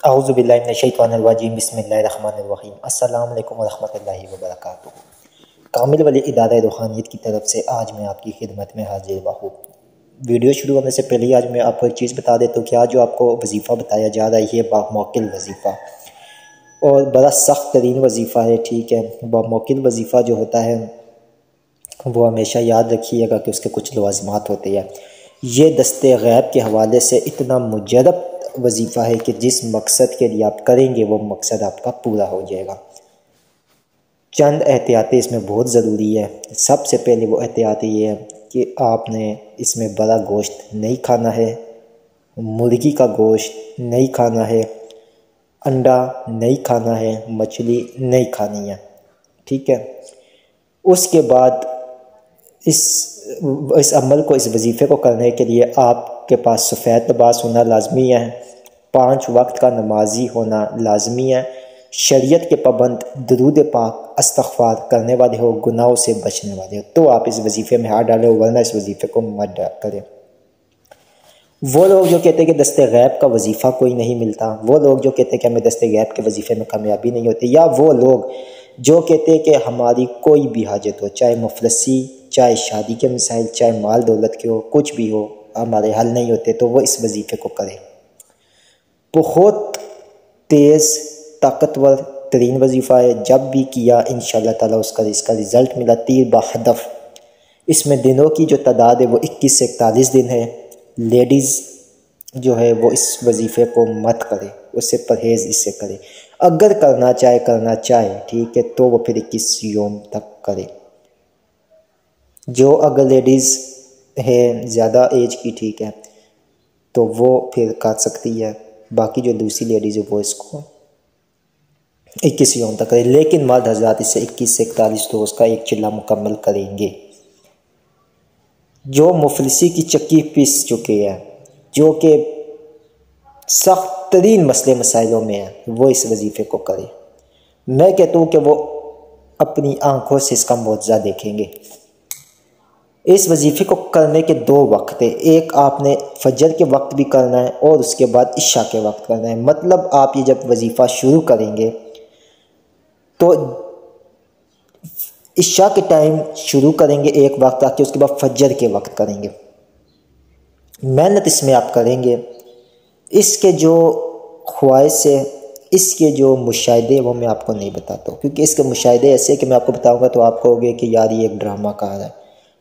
اعوذ باللہ من الشیطان الرجیم بسم اللہ الرحمن الرحیم السلام علیکم ورحمۃ اللہ وبرکاتہ۔ کامل ولی ادارہ روحانیت کی طرف سے آج میں آپ کی خدمت میں حاضر ہوں۔ ویڈیو شروع ہونے سے پہلے آج میں آپ کو ایک چیز بتا دیتا ہوں کہ آج جو آپ کو وظیفہ بتایا جا رہا ہے یہ باموکل وظیفہ اور بڑا سخت ترین وظیفہ ہے، ٹھیک ہے۔ باموکل وظیفہ جو ہوتا ہے وہ ہمیشہ یاد رکھیے گا کہ اس کے کچھ لوازمات ہوتے ہیں۔ یہ دست غیب کے حوالے سے اتنا مجرب وظیفہ ہے کہ جس مقصد کے لیے آپ کریں گے وہ مقصد آپ کا پورا ہو جائے گا۔ چند احتیاطیں اس میں بہت ضروری ہے۔ سب سے پہلے وہ احتیاط یہ ہے کہ آپ نے اس میں بڑا گوشت نہیں کھانا ہے، مرغی کا گوشت نہیں کھانا ہے، انڈا نہیں کھانا ہے، مچھلی نہیں کھانی ہے، ٹھیک ہے۔ اس کے بعد اس عمل کو، اس وظیفے کو کرنے کے لیے آپ کے پاس سفید لباس ہونا لازمی ہے، 5 وقت کا نمازی ہونا لازمی ہے، شریعت کے پابند، درود پاک، استغفار کرنے والے ہو، گناہوں سے بچنے والے ہو، تو آپ اس وظیفے میں ہاتھ ڈالیں، ورنہ اس وظیفے کو مت کریں۔ وہ لوگ جو کہتے ہیں کہ دست غیب کا وظیفہ کوئی نہیں ملتا، وہ لوگ جو کہتے ہیں کہ ہمیں دست غیب کے وظیفے میں کامیابی نہیں ہوتی، یا وہ لوگ جو کہتے ہیں کہ ہماری کوئی بھی حاجت ہو، چاہے مفلسی، چاہے شادی کے مسائل، چاہے مال دولت کے ہو، کچھ بھی ہو، ہمارے حل نہیں ہوتے، تو وہ اس وظیفے کو کریں۔ بہت تیز طاقتور ترین وظیفہ ہے، جب بھی کیا انشاءاللہ تعالی اس کا رزلٹ ملا تیر بہدف۔ اس میں دنوں کی جو تعداد ہے وہ 21 سے 41 دن ہے۔ لیڈیز جو ہے وہ اس وظیفے کو مت کرے، اس سے پرہیز اس سے کرے، اگر کرنا چاہے ٹھیک ہے تو وہ پھر 21 یوم تک کرے۔ جو اگر لیڈیز ہے زیادہ ایج کی، ٹھیک ہے، تو وہ پھر کر سکتی ہے، باقی جو دوسری لیڈیز ہے وہ اس کو 21 یوم تک کرے، لیکن مرد حضرات اس سے 21 سے 41 روز کا ایک چلہ مکمل کریں گے۔ جو مفلسی کی چکی پیس چکے ہیں، جو کہ سخت ترین مسئلے مسائلوں میں ہیں، وہ اس وظیفے کو کرے۔ میں کہتا ہوں کہ وہ اپنی آنکھوں سے اس کا معجزہ دیکھیں گے۔ اس وظیفے کو کرنے کے 2 وقت ہیں، ایک آپ نے فجر کے وقت بھی کرنا ہے اور اس کے بعد عشاء کے وقت کرنا ہے۔ مطلب آپ یہ جب وظیفہ شروع کریں گے تو عشاء کے ٹائم شروع کریں گے ایک وقت، تاکہ اس کے بعد فجر کے وقت کریں گے۔ محنت اس میں آپ کریں گے۔ اس کے جو خواہش ہے، اس کے جو مشاہدے وہ میں آپ کو نہیں بتاتا ہوں، کیونکہ اس کے مشاہدے ایسے کہ میں آپ کو بتاؤں گا تو آپ کہو گے کہ یار یہ ایک ڈرامہ کار ہے،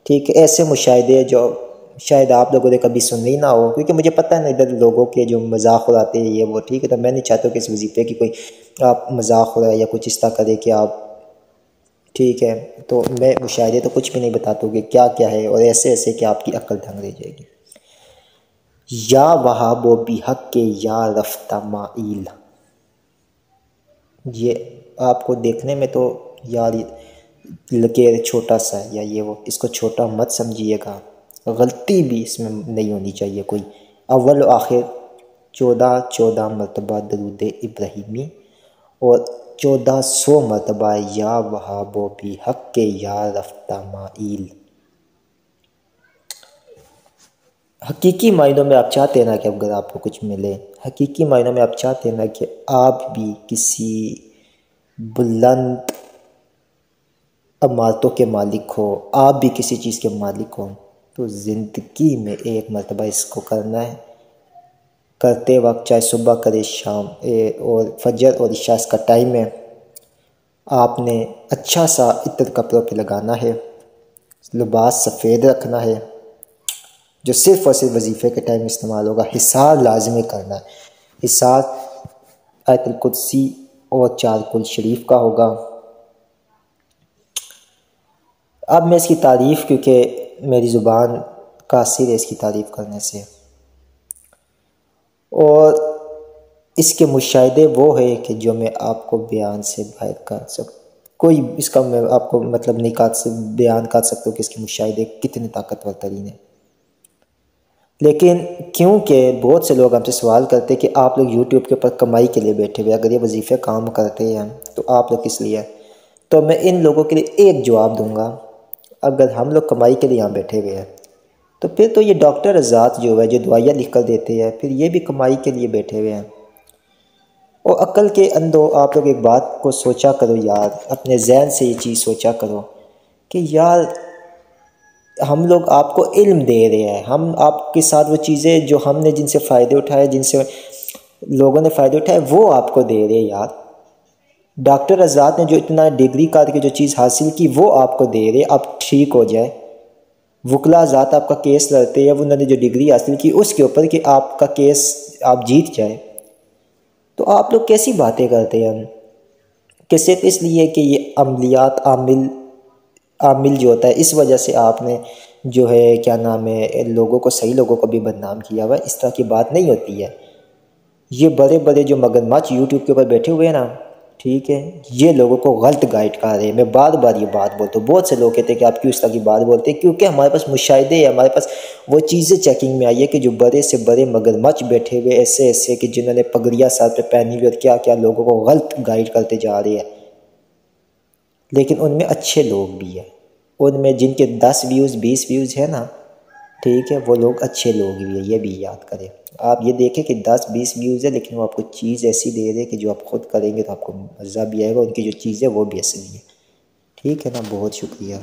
ٹھیک ہے۔ ایسے مشاہدے جو شاید آپ لوگوں نے کبھی سنے ہی نہ ہو، کیونکہ مجھے پتہ ہے نا ادھر لوگوں کے جو مذاق اڑاتے ہیں یہ وہ، ٹھیک ہے، تو میں نہیں چاہتا کہ اس وظیفے کی کوئی آپ مذاق اڑائے یا کچھ اس طرح کرے کہ آپ، ٹھیک ہے۔ تو میں مشاہدے تو کچھ بھی نہیں بتاتا ہوں کہ کیا کیا ہے، اور ایسے کہ آپ کی عقل دھنگ رہ جائے گی۔ یا وہاب و بحق کے یا رفتہ مائل، یہ آپ کو دیکھنے میں تو یار لکیر چھوٹا سا ہے یا یہ وہ، اس کو چھوٹا مت سمجھیے گا، غلطی بھی اس میں نہیں ہونی چاہیے کوئی۔ اول و آخر 14 مرتبہ درود ابراہیمی اور 1400 مرتبہ یا وہاب و بحق کے یا رفتہ مائل۔ حقیقی معنوں میں آپ چاہتے ہیں نا کہ اگر آپ کو کچھ ملے، حقیقی معنوں میں آپ چاہتے ہیں نا کہ آپ بھی کسی بلند عمارتوں کے مالک ہو، آپ بھی کسی چیز کے مالک ہو، تو زندگی میں ایک مرتبہ اس کو کرنا ہے۔ کرتے وقت چاہے صبح کرے، شام اور فجر اور عشاء اس کا ٹائم ہے۔ آپ نے اچھا سا عطر کپڑوں پہ لگانا ہے، لباس سفید رکھنا ہے، جو صرف اور صرف وظیفے کے ٹائم استعمال ہوگا۔ حصار لازمی کرنا ہے، حصار آیت القدسی اور 4 کل شریف کا ہوگا۔ اب میں اس کی تعریف، کیونکہ میری زبان قاصر ہے اس کی تعریف کرنے سے، اور اس کے مشاہدے وہ ہے کہ جو میں آپ کو بیان سے باہر کر سکتا، کوئی اس کا میں آپ کو مطلب نہیں بیان کر سکتا کہ اس کے مشاہدے کتنے طاقتور ترین ہیں۔ لیکن کیونکہ بہت سے لوگ ہم سے سوال کرتے کہ آپ لوگ یوٹیوب کے اوپر کمائی کے لیے بیٹھے ہوئے، اگر یہ وظیفے کام کرتے ہیں تو آپ لوگ کس لیے؟ تو میں ان لوگوں کے لیے ایک جواب دوں گا، اگر ہم لوگ کمائی کے لیے یہاں بیٹھے ہوئے ہیں تو پھر تو یہ ڈاکٹر حضرات جو ہے جو دوائیاں لکھ کر دیتے ہیں، پھر یہ بھی کمائی کے لیے بیٹھے ہوئے ہیں۔ اور عقل کے اندو آپ لوگ ایک بات کو سوچا کرو یار، اپنے ذہن سے یہ چیز سوچا کرو کہ یار ہم لوگ آپ کو علم دے رہے ہیں، ہم آپ کے ساتھ وہ چیزیں جو ہم نے جن سے فائدے اٹھائے، جن سے لوگوں نے فائدے اٹھائے، وہ آپ کو دے رہے ہیں یار۔ ڈاکٹر حضرات نے جو اتنا ڈگری کر کے جو چیز حاصل کی وہ آپ کو دے رہے، آپ ٹھیک ہو جائے۔ وکلا حضرات آپ کا کیس لڑتے ہیں، انہوں نے جو ڈگری حاصل کی اس کے اوپر کہ آپ کا کیس آپ جیت جائے، تو آپ لوگ کیسی باتیں کرتے ہیں؟ کہ صرف اس لیے کہ یہ عملیات عامل جو ہوتا ہے اس وجہ سے آپ نے جو ہے کیا نام ہے لوگوں کو، صحیح لوگوں کو بھی بدنام کیا ہوا ہے، اس طرح کی بات نہیں ہوتی ہے۔ یہ بڑے بڑے جو مگرمچھ یوٹیوب کے اوپر بیٹھے ہوئے ہیں نا، ٹھیک ہے، یہ لوگوں کو غلط گائیڈ کر رہے ہیں۔ میں بار بار یہ بات بولتا ہوں، بہت سے لوگ کہتے ہیں کہ آپ کیوں اس طرح کی بات بولتے ہیں، کیونکہ ہمارے پاس مشاہدے ہیں، ہمارے پاس وہ چیزیں چیکنگ میں آئی ہے کہ جو بڑے سے بڑے مگرمچھ بیٹھے ہوئے ایسے ایسے کہ جنہوں نے پگڑیاں سر پہ پہنی ہوئی اور کیا کیا لوگوں کو غلط گائیڈ کرتے جا رہے ہیں، لیکن ان میں اچھے لوگ بھی ہیں، ان میں جن کے 10 ویوز 20 ویوز ہیں نا، ٹھیک ہے، وہ لوگ اچھے لوگ بھی ہیں، یہ بھی یاد کریں۔ آپ یہ دیکھیں کہ 10-20 ویوز ہے لیکن وہ آپ کو چیز ایسی دے رہے کہ جو آپ خود کریں گے تو آپ کو مزہ بھی آئے گا، ان کی جو چیز ہے وہ بھی اصلی ہے، ٹھیک ہے نا۔ بہت شکریہ۔